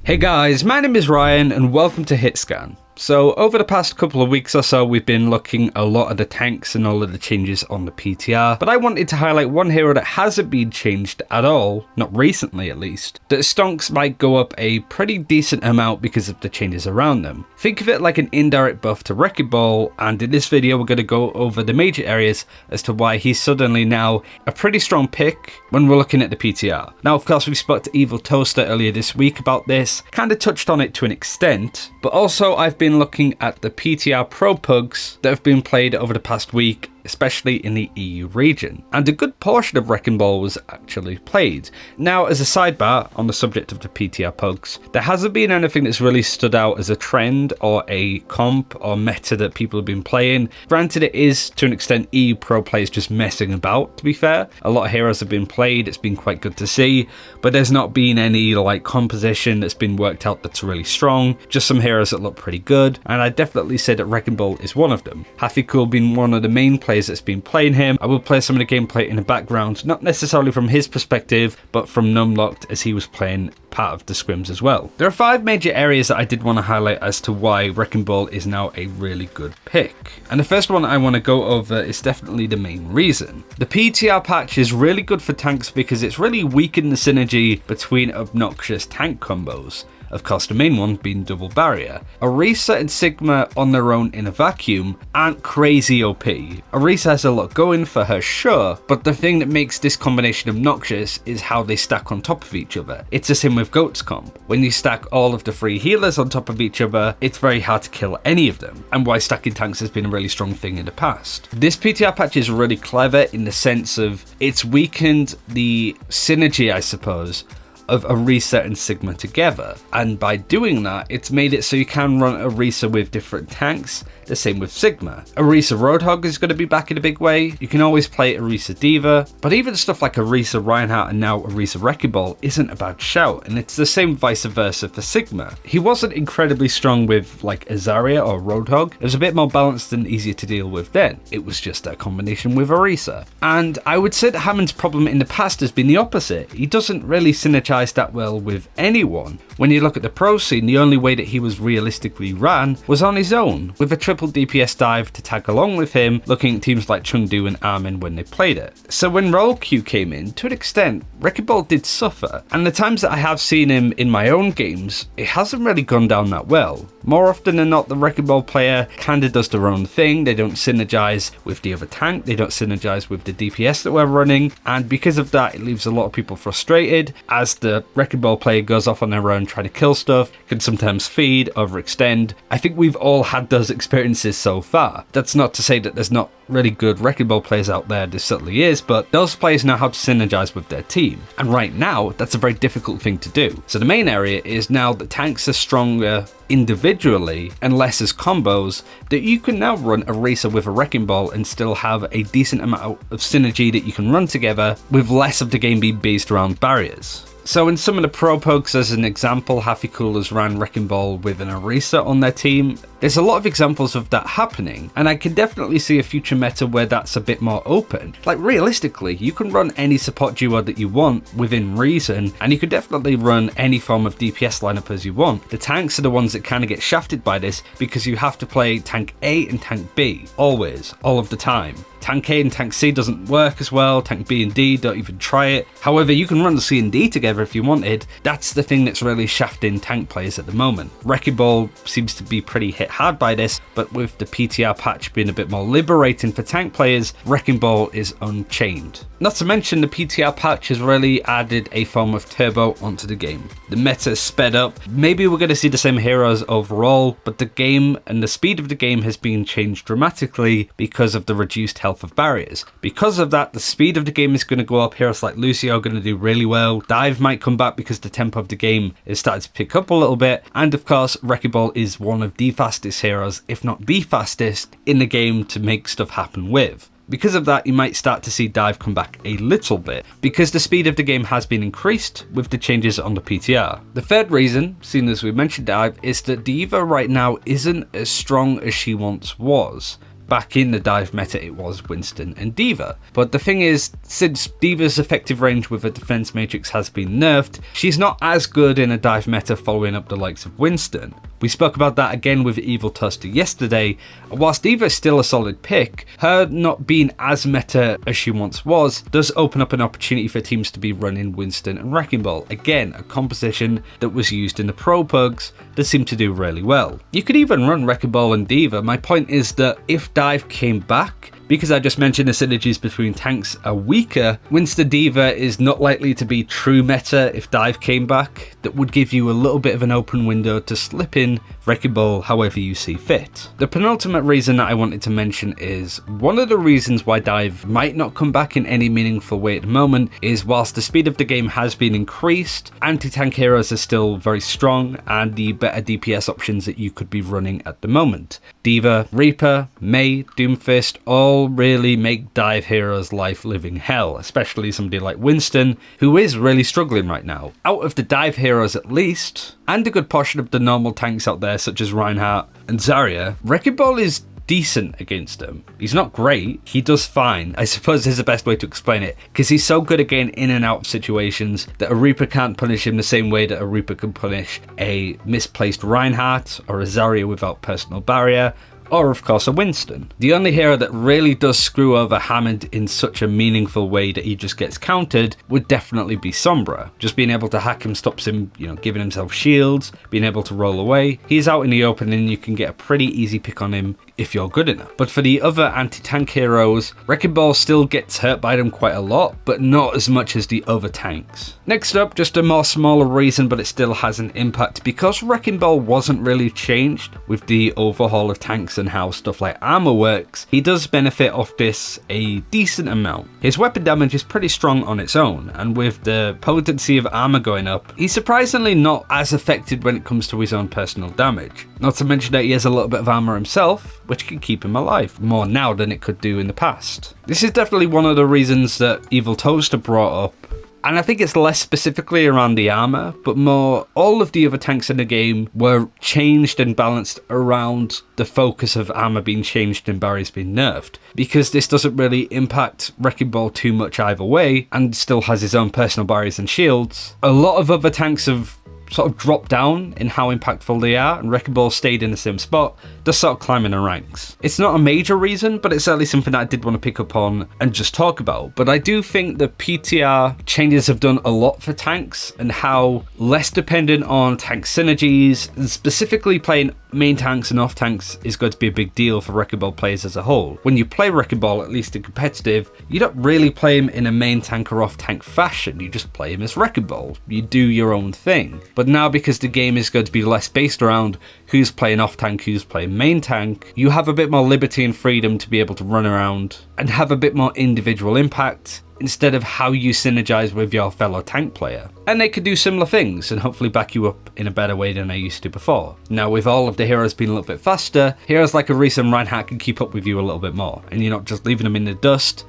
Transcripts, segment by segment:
Hey guys, my name is Ryan and welcome to HitScan. So over the past couple of weeks or so, we've been looking a lot at the tanks and all of the changes on the PTR, but I wanted to highlight one hero that hasn't been changed at all, not recently at least, that stonks might go up a pretty decent amount because of the changes around them. Think of it like an indirect buff to Wrecking Ball, and in this video we're going to go over the major areas as to why he's suddenly now a pretty strong pick when we're looking at the PTR. Now of course we spoke to Evil Toaster earlier this week about this, kind of touched on it to an extent, but also I've been looking at the PTR Pro Pugs that have been played over the past week, especially in the EU region, and a good portion of Wrecking Ball was actually played. Now, as a sidebar on the subject of the PTR Pugs, there hasn't been anything that's really stood out as a trend or a comp or meta that people have been playing. Granted, it is to an extent EU Pro players just messing about, to be fair. A lot of heroes have been played, it's been quite good to see, but there's not been any like composition that's been worked out that's really strong, just some heroes that look pretty good, and I definitely say that Wrecking Ball is one of them. Hafikul being one of the main players that's been playing him. I will play some of the gameplay in the background, not necessarily from his perspective, but from Numlocked as he was playing part of the scrims as well. There are 5 major areas that I did want to highlight as to why Wrecking Ball is now a really good pick. And the first one I want to go over is definitely the main reason. The PTR patch is really good for tanks because it's really weakened the synergy between obnoxious tank combos. Of course, the main one being double barrier. Orisa and Sigma on their own in a vacuum aren't crazy OP. Orisa has a lot going for her, sure, but the thing that makes this combination obnoxious is how they stack on top of each other. It's the same with Goat's comp. When you stack all of the 3 healers on top of each other, it's very hard to kill any of them, and why stacking tanks has been a really strong thing in the past. This PTR patch is really clever in the sense of it's weakened the synergy, I suppose, of Orisa and Sigma together, and by doing that it's made it so you can run Orisa with different tanks, the same with Sigma. Orisa Roadhog is going to be back in a big way. You can always play Orisa Diva, but even stuff like Orisa Reinhardt and now Orisa Wrecking Ball isn't a bad shout, and it's the same vice versa for Sigma. He wasn't incredibly strong with like Azaria or Roadhog. It was a bit more balanced and easier to deal with then. It was just a combination with Orisa. And I would say that Hammond's problem in the past has been the opposite. He doesn't really synergize that well with anyone. When you look at the pro scene, the only way that he was realistically ran was on his own, with a triple DPS dive to tag along with him, looking at teams like Chengdu and Armin when they played it. So when Roll Q came in, to an extent, Wrecking Ball did suffer, and the times that I have seen him in my own games, it hasn't really gone down that well. More often than not, the Wrecking Ball player kinda does their own thing. They don't synergize with the other tank, they don't synergize with the DPS that we're running, and because of that, it leaves a lot of people frustrated, as the Wrecking Ball player goes off on their own trying to kill stuff, can sometimes feed, overextend. I think we've all had those experiences so far. That's not to say that there's not really good Wrecking Ball players out there, there certainly is, but those players know how to synergize with their team, and right now that's a very difficult thing to do. So the main area is now that tanks are stronger individually and less as combos, that you can now run Orisa with a Wrecking Ball and still have a decent amount of synergy that you can run together, with less of the game being based around barriers. So in some of the Pro Pugs, as an example, Hafikul has ran Wrecking Ball with an Orisa on their team. There's a lot of examples of that happening, and I can definitely see a future meta where that's a bit more open. Like realistically, you can run any support duo that you want within reason, and you could definitely run any form of DPS lineup as you want. The tanks are the ones that kind of get shafted by this because you have to play tank A and tank B, always, all of the time. Tank A and Tank C doesn't work as well, Tank B and D, don't even try it. However, you can run the C and D together if you wanted. That's the thing that's really shafting tank players at the moment. Wrecking Ball seems to be pretty hit hard by this, but with the PTR patch being a bit more liberating for tank players, Wrecking Ball is unchained. Not to mention the PTR patch has really added a form of turbo onto the game. The meta is sped up. Maybe we're going to see the same heroes overall, but the game and the speed of the game has been changed dramatically because of the reduced health of barriers. Because of that, the speed of the game is going to go up. Heroes like Lucio are going to do really well. Dive might come back because the tempo of the game is starting to pick up a little bit. And of course, Wrecking Ball is one of the fastest heroes, if not the fastest, in the game to make stuff happen with. Because of that, you might start to see dive come back a little bit, because the speed of the game has been increased with the changes on the PTR. The third reason, seeing as we mentioned dive, is that Diva right now isn't as strong as she once was. back in the dive meta, it was Winston and D.Va. But the thing is, since D.Va's effective range with a defense matrix has been nerfed, she's not as good in a dive meta following up the likes of Winston. We spoke about that again with Evil Toaster yesterday. Whilst D.Va is still a solid pick, her not being as meta as she once was does open up an opportunity for teams to be running Winston and Wrecking Ball. Again, a composition that was used in the Pro Pugs that seemed to do really well. You could even run Wrecking Ball and D.Va. My point is that if dive came back, because I just mentioned the synergies between tanks are weaker, Winston D.Va is not likely to be true meta if dive came back. That would give you a little bit of an open window to slip in Wrecking Ball however you see fit. The penultimate reason that I wanted to mention is one of the reasons why dive might not come back in any meaningful way at the moment is whilst the speed of the game has been increased, anti-tank heroes are still very strong and the better DPS options that you could be running at the moment. D.Va, Reaper, Mei, Doomfist all really make dive heroes' life living hell, especially somebody like Winston, who is really struggling right now. Out of the dive heroes at least, and a good portion of the normal tanks out there such as Reinhardt and Zarya, Wrecking Ball is decent against him. He's not great, he does fine, I suppose is the best way to explain it, because he's so good at getting in and out of situations that a Reaper can't punish him the same way that a Reaper can punish a misplaced Reinhardt or a Zarya without personal barrier, or of course a Winston. The only hero that really does screw over Hammond in such a meaningful way that he just gets countered would definitely be Sombra. Just being able to hack him stops him, giving himself shields, being able to roll away. He's out in the open and you can get a pretty easy pick on him if you're good enough. But for the other anti-tank heroes, Wrecking Ball still gets hurt by them quite a lot, but not as much as the other tanks. Next up, just a more smaller reason, but it still has an impact. Because Wrecking Ball wasn't really changed with the overhaul of tanks and how stuff like armor works, he does benefit off this a decent amount. His weapon damage is pretty strong on its own, and with the potency of armor going up, he's surprisingly not as affected when it comes to his own personal damage. Not to mention that he has a little bit of armor himself, which can keep him alive, more now than it could do in the past. This is definitely one of the reasons that Evil Toaster brought up, and I think it's less specifically around the armor, but more all of the other tanks in the game were changed and balanced around the focus of armor being changed and barriers being nerfed. Because this doesn't really impact Wrecking Ball too much either way, and still has his own personal barriers and shields, a lot of other tanks have sort of dropped down in how impactful they are, and Wrecking Ball stayed in the same spot, just sort of climbing the ranks. It's not a major reason, but it's certainly something that I did want to pick up on and just talk about. But I do think the PTR changes have done a lot for tanks and how less dependent on tank synergies, and specifically playing main tanks and off tanks is going to be a big deal for Wrecking Ball players as a whole. When you play Wrecking Ball, at least in competitive, you don't really play him in a main tank or off tank fashion, you just play him as Wrecking Ball. You do your own thing. But now because the game is going to be less based around who's playing off tank, who's playing main tank, you have a bit more liberty and freedom to be able to run around and have a bit more individual impact instead of how you synergize with your fellow tank player. And they could do similar things and hopefully back you up in a better way than they used to before. Now with all of the heroes being a little bit faster, heroes like a Reese and Reinhardt can keep up with you a little bit more, and you're not just leaving them in the dust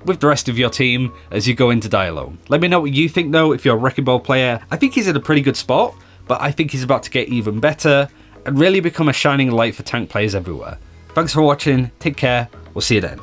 with the rest of your team as you go into die alone. Let me know what you think though. If you're a Wrecking Ball player, I think he's in a pretty good spot, but I think he's about to get even better and really become a shining light for tank players everywhere. Thanks for watching, take care, we'll see you then.